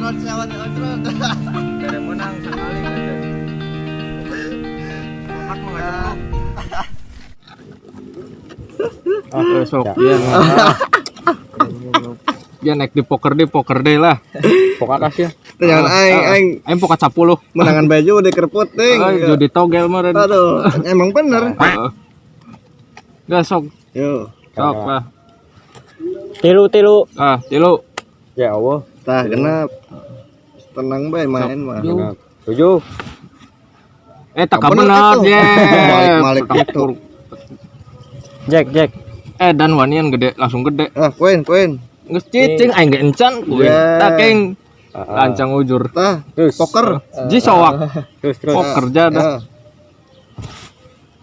Dari menang sekali aja. Mak mau ngajak. Besok dia naik di poker deh lah. Poker kasih. Jangan aing poker 10. menangan baju udah kerput ting. Judi togel meren. Aduh, emang bener. Gak sok. Yo. Sok lah. Tilu. Tilu. Ya Allah. Tah genep. Tenang bae main mah. 7. Tak Bener bener atuh. ya. Malik gitu. Jack. Dan wanian gede langsung gede. Koin. Nges cicing aing ge encan kuy. Yeah. Taking lancang ujur. Tah, Terus. poker. Ji sowak. Terus. Poker jada.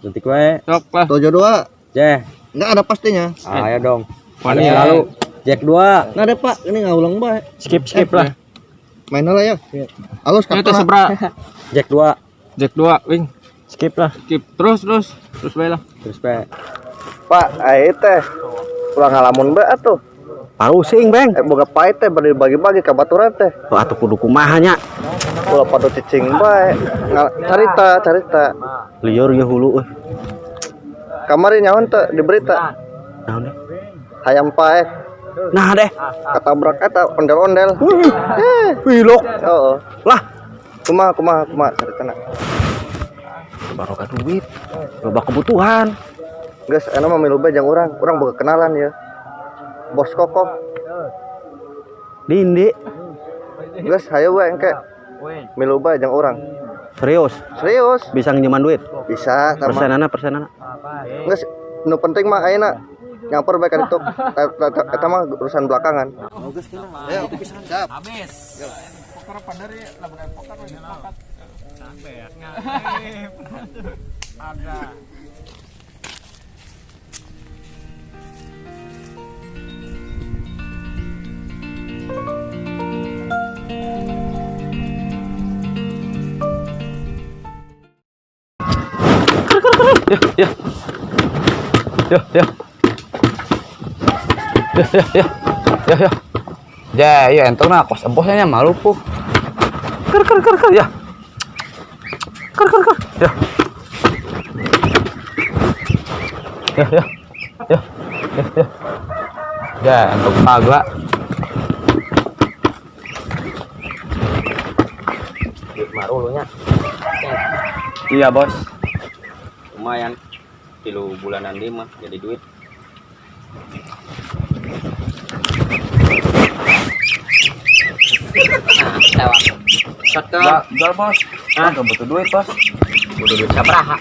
Detik wae. Sok lah. 72. Jack. Enggak ada pastinya. Ayo dong. Wanian Lalu Jack 2. Enggak ada, Pak. Ini ngaulang bae. Skip lah. Main lah ya. Halus Ini teh kakak. sebra. Jack 2. Jack 2 wing. Skip lah. Skip terus bae lah. Terus bae. Pak, teh. Pulang ngalamun bae atuh. Parusing, Bang. Boga pae teh bagi-bagi ka baturan teh. Oh, atuh kudu kumaha nya. Ulah pada cicing bae. Carita. Liur ya hulu euy. Kamari nyaon teh di berita. Naon deh? Hayam pae Nah deh. katabrak eta ondel-ondel. Wilok. Heeh. Lah, Kumaha caritana. barokah duit. Loba kebutuhan. Geus anu mah milu bae jeung urang boga kenalan ya. Bos Kokoh. Dindi. Geus hayu we engke. Milu bae jeung urang. Serius. Bisa Bisa nginjeman duit. Bisa sama. Persenana. Geus nu penting mah ayeuna nyamper bae ka ditu. Eta mah urusan belakangan. Ayo, siap. Habis. Poker pandari lamun poker pokat. Sampai ya. Ada. Ya. Ya, entong na kos bosnya malu puh. Ker ya. Ker. Ya. Ya. Ya, entong pagla. Duit marulunya. Iya, Bos. Lumayan. 3 bulanan 5 jadi duit. Nah, tewak. Shotgun. Jual, Bos. Enggak butuh duit, Bos. Butuh duit sabaraha?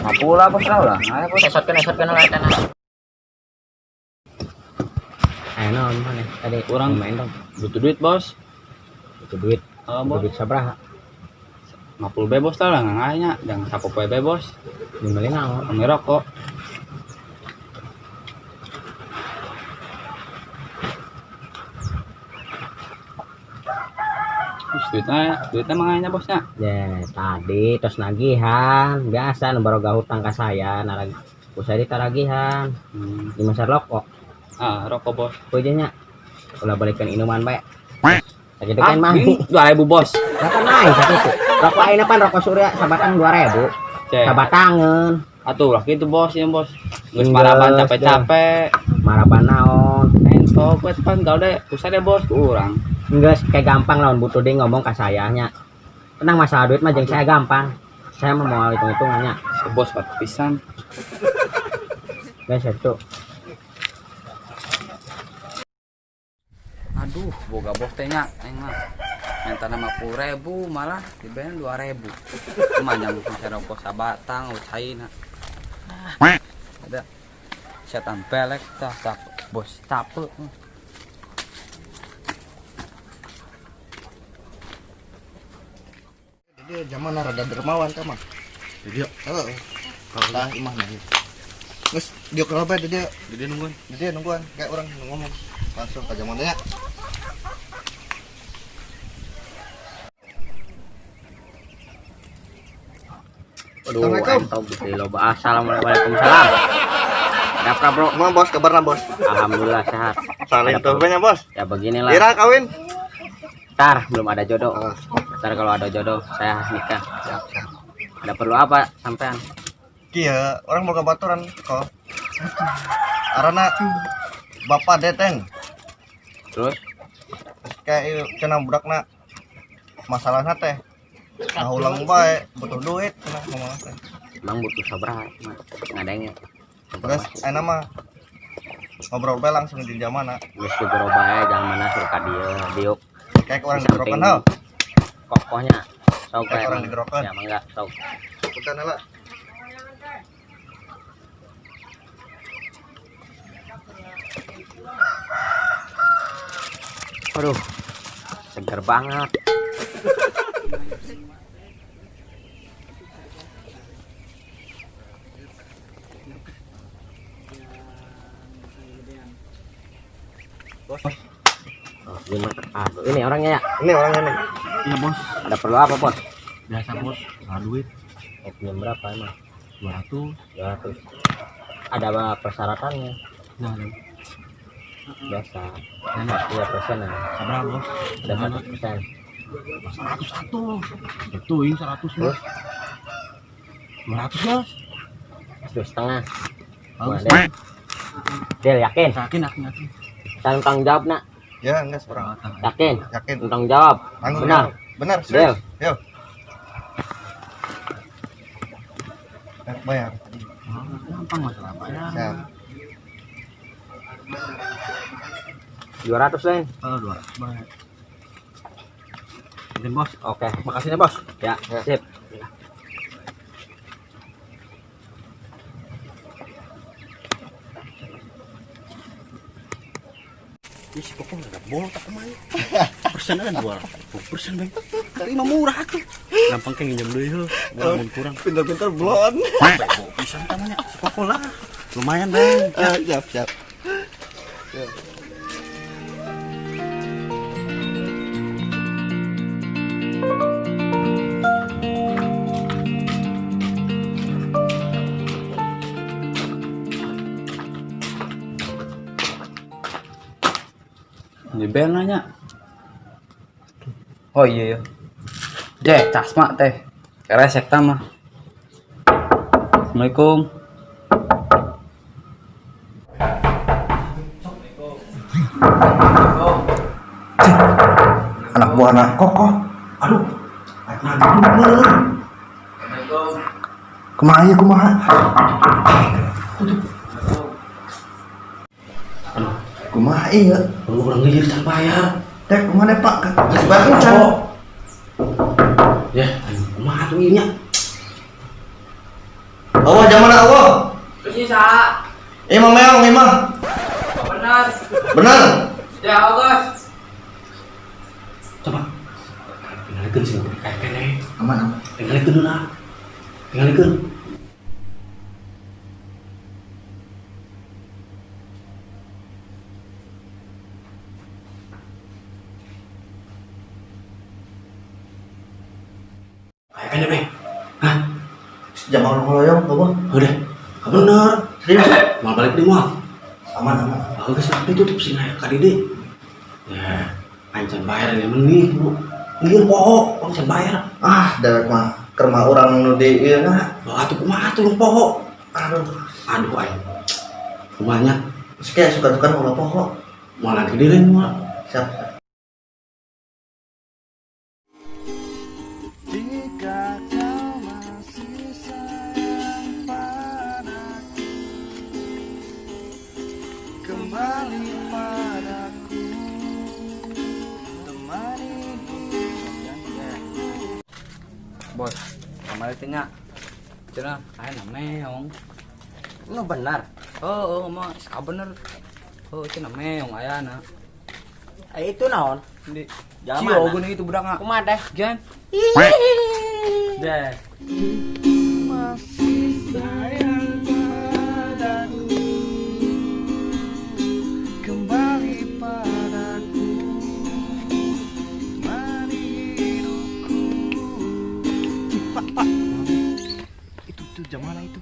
50 lah, Bos lah. Ayo, Bos. Shotgun lah tanah. Ayo naon mana? Tadi Kurang main dong. butuh duit, Bos. Butuh duit. Bos. Butuh duit sabaraha? 50 bebos lah nganganya, jangan sapopoe bebos. Dibeli naon? Kami rokok. Duitnya manganya bosnya. Ya, tadi terus nagihan. Biasa nu baroga hutang ka saya, naragi. Usah ditaragihan. Di masa rokok. Rokok, Bos. Kujanya. Ulah balikan inuman bae. Sakitu kan mah. 2.000, Bos. Berapa naik sakitu? Rokok ayeuna pan rokok surya sabatang 2.000. Sabatangeun. Atuh lah gitu, Bos, ya, Bos. Geus Geus, maraban capek-capek. Maraban naon? Entok wes pan gak deh, usah deh, Bos, kurang. Enggak kayak gampang lawan butuh deh ngomong ke sayanya. Tenang masalah duit mah jeung saya gampang. Saya mau hitung-hitungannya. Bos pat pisan. Guys, itu. Aduh, boga bos tehnya aing mah. Minta 50.000 malah dibayar 2.000. Lumayan bisa rokok sabatang ucaina. Ada setan pelek tah bos tape. Dia zaman rada dermawan ka mah. Dia. Heeh. Kalau imah mah. Geus dia kenapa dia nungguan kayak orang ngomong langsung ke zamannya. Aduh, entong gitu loba. Assalamualaikum. Ada bro? Mau bos kabarna bos? Alhamdulillah sehat. Saling tuh banyak bos. Ya beginilah. Ira kawin. Ntar belum ada jodoh. Ah, Ntar kalau ada jodoh saya nikah. Ada perlu apa sampean? kieu orang boga baturan kok. Arana Bapak Deteng. Terus Kayak ieu cenah budakna masalahna teh. Nah ulang bae butuh duit cenah ngomong teh. emang butuh sabaraha mah ngadengnya. Terus aya mah ngobrol bae langsung di jamana. Geus digoro bae jangan mana suruh ka diuk. Kayak orang Di samping digerokan hal. kokohnya sok Kayak orang emang. digerokan. Ya mangga sok. Punten lah. Aduh, segar banget. Oh, ini orangnya ya. Ini orangnya nih. Iya bos, Ada perlu apa, Bos? biasa bos, nggak duit Pinjam berapa emang? 200. 200. Ada apa persyaratannya? Nah, Biasa. nenek, 2% ya. sabar bos. Ada 1%. 101. Betuin 100 bos. 200 bos. 1,5. Bagus. Wah, Del, yakin? Yakin, yakin. Saya tanggung jawab nak. Ya enggak seorang. Yakin? Yakin. Tanggung jawab. Tanggung Benar. jawab. Benar, Del. serius. Yuk. Bayar. Gampang masalah bayar. Siap. 200 Leng. Oh, 200 bayar. Mungkin bos. Oke. Makasih ya bos. Ya, Ya. sip. Ih, si Koko nggak bol tak kemana? Persen kan 200%, bang. Kali mah murah tuh. Gampang kayak nginjem dulu, walaupun kurang. Pintar-pintar belum. Bego pisan tamanya si Koko lah. Lumayan bang. Siap, siap. Di bel nanya. Oh iya ya. Deh, casma teh. Keresek mah. Assalamualaikum. Anak buah anak Koko. Aduh. Kumaha ya kumaha? Kumaha iya? Lu kurang ngijir can bayar. Teh kumaha deh Pak? Kasih bantu can. Ya, kumaha tuh ini nya. Awah jamana awah. Bisa. Imam meong imam. Benar. Benar. Ya, August. Coba. Tinggalkan sih kayak kene. Aman aman. Tinggalkan lah. Tinggalkan. Kayak kene, Bang. Hah? Jamal ngoloyong apa? Udah. Bener. Serius? Mau balik di mall. Aman aman. Bagus lah, itu tuh sih naik kali deh. Ya, ancan bayar ini menit, Bu. Ini pohon, ancan bayar. Ah, dari mah kerma orang nu di ieu na. Wah, tuh kumaha tuh yang pohon. Aduh. Aduh, ay. Rumahnya Sekian suka-suka ulah pokok. malah gede deh, mah. Siap. Bos, kemarin tanya. Cina, ayo meong. Ini benar. Oh, mah ska bener. Oh, cina meong ayana. Itu naon? Di Jalan Cio mana? geuning itu budak ngak. Kumaha deh? Gan. Deh. Itu jam mana itu?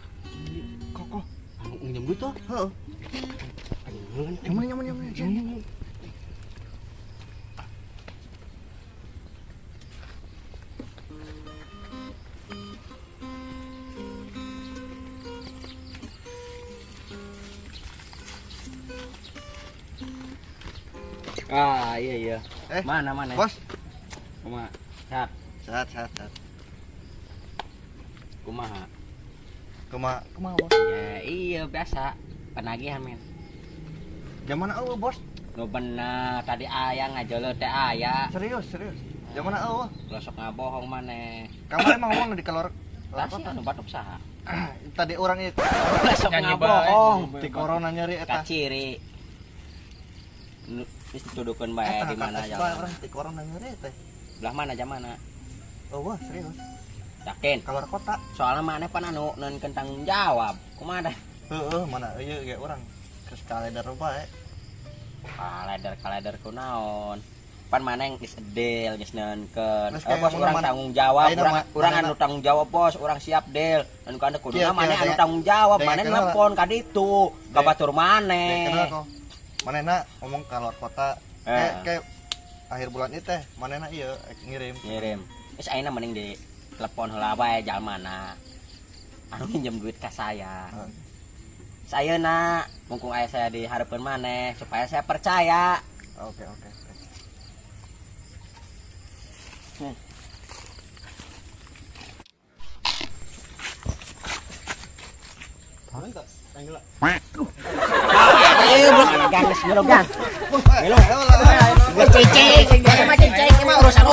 Koko. Nginjem duit tuh. Heeh. Nyaman. Ah, iya. Eh, Mana? Bos, Kumaha? Sehat. sehat. Kumaha? Kumaha bos? Ya, iya biasa. Penagihan men. Jam mana eueuh bos? Nu bener tadi aya ngajolo teh aya. Serius. Jam mana eueuh? Kalau sok ngabohong maneh. Kamu emang ngomong di kalor Tah sih anu batuk saha? tadi orang itu Lah sok ngabohong. di corona nyari eta. Kaciri. Wis dituduhkeun bae di mana jalan. Orang di corona nyari teh. Belah mana jam mana? Eueuh, serius. Yakin? Kalor kota. Soalnya maneh pan anu neunkeun tanggung jawab. Kumaha dah? Heeh, mana ieu ge urang. Ke kalender bae. Kalender kunaon? Pan maneh geus edel geus neunkeun. Terus kayak Bos ngomong urang mana- tanggung jawab, Ayeuna urang mana- anu tanggung jawab bos, urang siap del. Anu kana Iya, kuduna maneh anu tanya- tanggung jawab, tanya maneh kenal. nelpon ka ditu, ka Tanya- batur Kenal maneh. kok. Manehna ngomong kalor kota. Kayak akhir bulan itu teh manehna ieu ngirim. Wis ayeuna mending di telepon heula bae jalmana. Anu minjem duit ka saya. Sayeuna mungkung aya saya dihareupeun maneh supaya saya percaya. Oke. Ayo bro, ganes bro gan. Cicing, mah urusan